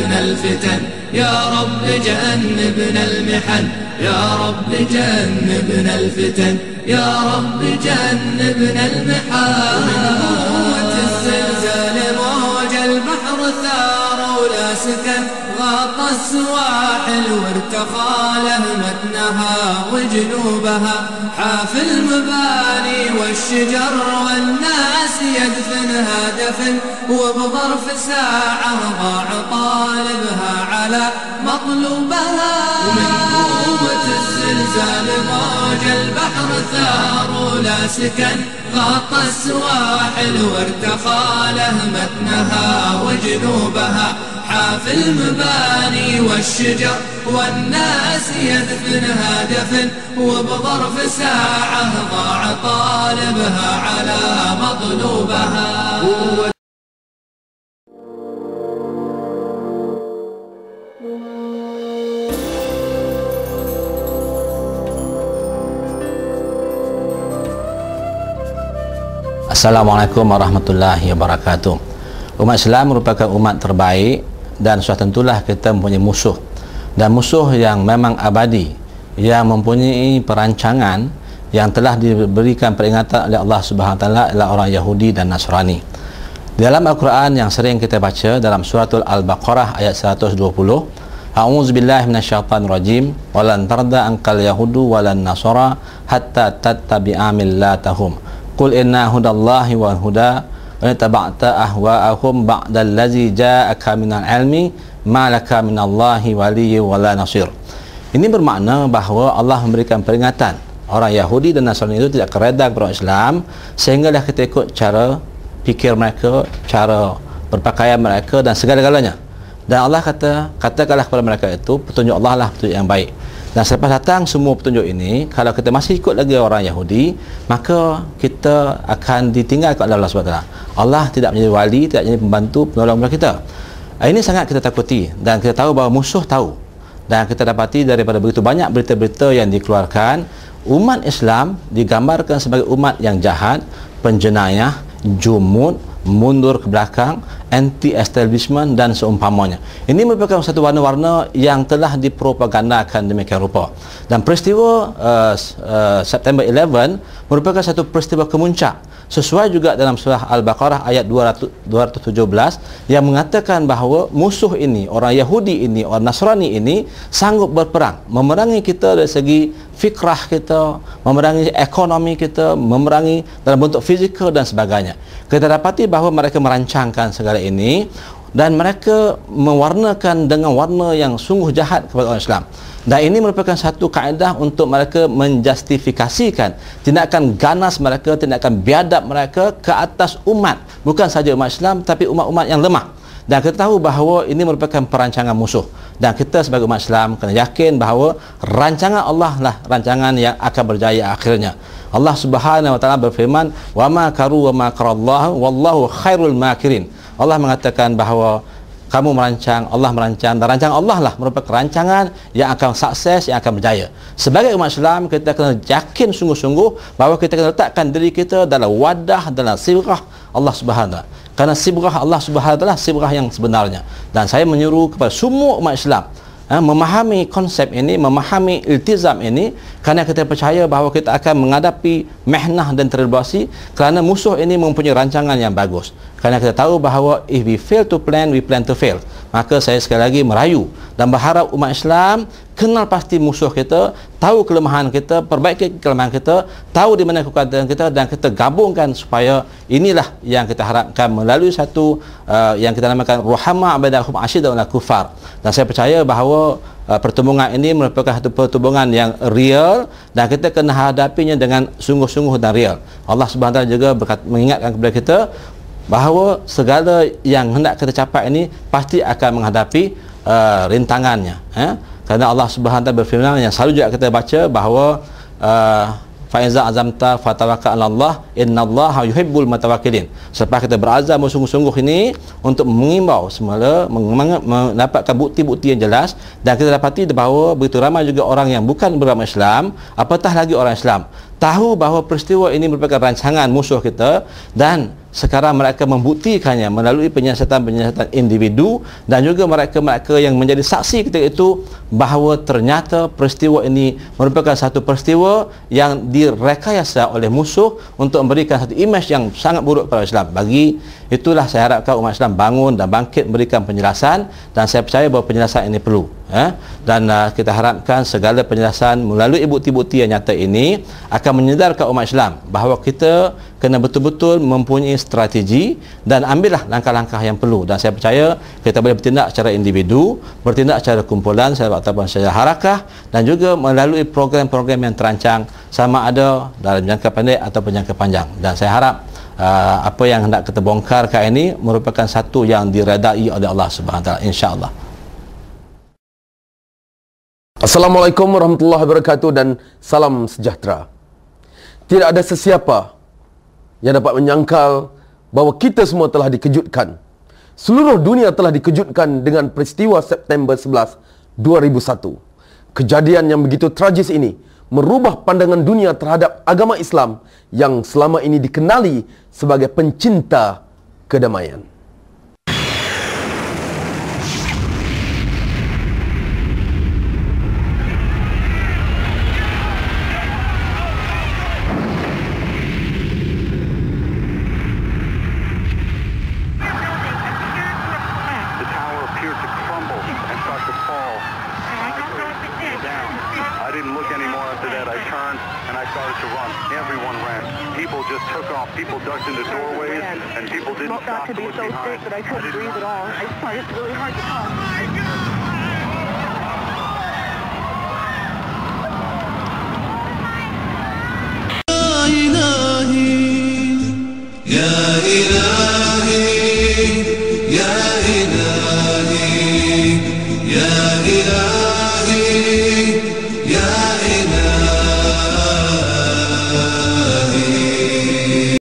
جنبنا الفتن يا رب جنبنا المحن يا رب جنبنا الفتن يا رب جنبنا المحن قوة الزلزال موج البحر ثار ولا سكن غطى السواحل وارتخى لهمتنها وجنوبها حاف المباني والشجر والناس يدفنها دفن وبظرف ساعة ضاع طالبها على مطلوبها ومن قوة الزلزال موج البحر ثار ولا سكن غطى السواحل وارتخى لهمتنها وجنوبها حاف المباني والشجر والناس يدفنها دفن وبظرف ساعة ضاع طالبها على مطلوبها. Assalamualaikum warahmatullahi wabarakatuh. Umat Islam merupakan umat terbaik dan sudah tentulah kita mempunyai musuh, dan musuh yang memang abadi, yang mempunyai perancangan yang telah diberikan peringatan oleh Allah Subhanahu Wa Taala adalah orang Yahudi dan Nasrani. Dalam Al-Quran yang sering kita baca dalam suratul Al-Baqarah ayat 120, A'udzubillahi minasyaitonirrajim, walan tarda ankal yahudu walan nasara hatta tattabi'a millatahum qul inna hudallahi wal huda wa taba'ta ahwa'ahum ba'dallazi ja'aka minal ilmi ma laka minallahi waliyyin wala nasir. Ini bermakna bahawa Allah memberikan peringatan orang Yahudi dan Nasrani itu tidak kereda kepada Islam, sehinggalah kita ikut cara fikir mereka, cara berpakaian mereka dan segala-galanya. Dan Allah katakanlah kepada mereka itu petunjuk Allah lah petunjuk yang baik. Dan selepas datang semua petunjuk ini, kalau kita masih ikut lagi orang Yahudi, maka kita akan ditinggalkan oleh Allah SWT. Allah tidak menjadi wali, tidak menjadi pembantu, penolong kepada kita. Ini sangat kita takuti, dan kita tahu bahawa musuh tahu. Dan kita dapati daripada begitu banyak berita-berita yang dikeluarkan, umat Islam digambarkan sebagai umat yang jahat, penjenayah, jumud, mundur ke belakang, anti-establishment dan seumpamanya. Ini merupakan satu warna-warna yang telah dipropagandakan demikian rupa. Dan peristiwa September 11 merupakan satu peristiwa kemuncak, sesuai juga dalam surah Al-Baqarah ayat 217 yang mengatakan bahawa musuh ini, orang Yahudi ini, orang Nasrani ini sanggup berperang, memerangi kita dari segi fikrah kita, memerangi ekonomi kita, memerangi dalam bentuk fizikal dan sebagainya. Kita dapati bahawa mereka merancangkan segala ini dan mereka mewarnakan dengan warna yang sungguh jahat kepada orang Islam. Dan ini merupakan satu kaedah untuk mereka menjustifikasikan tindakan ganas mereka, tindakan biadab mereka ke atas umat, bukan saja umat Islam tapi umat-umat yang lemah. Dan kita tahu bahawa ini merupakan perancangan musuh, dan kita sebagai umat Islam kena yakin bahawa rancangan Allah lah rancangan yang akan berjaya akhirnya. Allah Subhanahu Wa Taala berfirman, wa ma karu wa ma qarallahu wallahu khairul makirin. Allah mengatakan bahawa kamu merancang, Allah merancang, dan rancangan Allah lah merupakan rancangan yang akan sukses, yang akan berjaya. Sebagai umat Islam, kita kena yakin sungguh-sungguh bahawa kita kena letakkan diri kita dalam wadah, dalam sirah Allah Subhanahu Wa Taala. Kerana sirah Allah Subhanahu Wa Taala sirah yang sebenarnya. Dan saya menyuruh kepada semua umat Islam memahami konsep ini, memahami iltizam ini, kerana kita percaya bahawa kita akan menghadapi mehnah dan tribulasi, kerana musuh ini mempunyai rancangan yang bagus. Kerana kita tahu bahawa if we fail to plan, we plan to fail. Maka saya sekali lagi merayu dan berharap umat Islam kenal pasti musuh kita, tahu kelemahan kita, perbaiki kelemahan kita, tahu di mana kekuatan kita, dan kita gabungkan supaya inilah yang kita harapkan melalui satu yang kita namakan ruhama abadahum asyidun ala kufar. Dan saya percaya bahawa pertembungan ini merupakan satu pertembungan yang real, dan kita kena hadapinya dengan sungguh-sungguh dan real. Allah Subhanahu Wa Taala juga mengingatkan kepada kita bahawa segala yang hendak kita capai ini pasti akan menghadapi rintangannya. Kerana Allah Subhanahu Wa Taala berfirman yang selalu juga kita baca bahawa fa iza azamta fatawakkal 'ala Allah innallaha yuhibbul mutawakkilin. Selepas kita berazam sungguh-sungguh ini untuk mengimbau semula, mendapatkan bukti-bukti yang jelas, dan kita dapati bahawa begitu ramai juga orang yang bukan beragama Islam, apatah lagi orang Islam, tahu bahawa peristiwa ini merupakan rancangan musuh kita, dan sekarang mereka membuktikannya melalui penyiasatan-penyiasatan individu dan juga mereka-mereka yang menjadi saksi ketika itu bahawa ternyata peristiwa ini merupakan satu peristiwa yang direkayasa oleh musuh untuk memberikan satu imej yang sangat buruk kepada Islam. Bagi itulah saya harapkan umat Islam bangun dan bangkit memberikan penjelasan, dan saya percaya bahawa penjelasan ini perlu. Dan kita harapkan segala penjelasan melalui bukti-bukti yang nyata ini akan menyedarkan umat Islam bahawa kita kena betul-betul mempunyai strategi dan ambillah langkah-langkah yang perlu. Dan saya percaya kita boleh bertindak secara individu, bertindak secara kumpulan ataupun secara harakah, dan juga melalui program-program yang terancang sama ada dalam jangka pendek ataupun jangka panjang. Dan saya harap apa yang hendak kita bongkarkan ini merupakan satu yang diredai oleh Allah Subhanahu Wa Taala, insya-Allah. Assalamualaikum warahmatullahi wabarakatuh dan salam sejahtera. Tidak ada sesiapa yang dapat menyangkal bahawa kita semua telah dikejutkan. Seluruh dunia telah dikejutkan dengan peristiwa September 11, 2001. Kejadian yang begitu tragis ini merubah pandangan dunia terhadap agama Islam yang selama ini dikenali sebagai pencinta kedamaian. People ducked into doorways, and people didn't stop to look behind. But I couldn't breathe at all. I find it's really hard to talk. Ya ilahi, ya ilahi.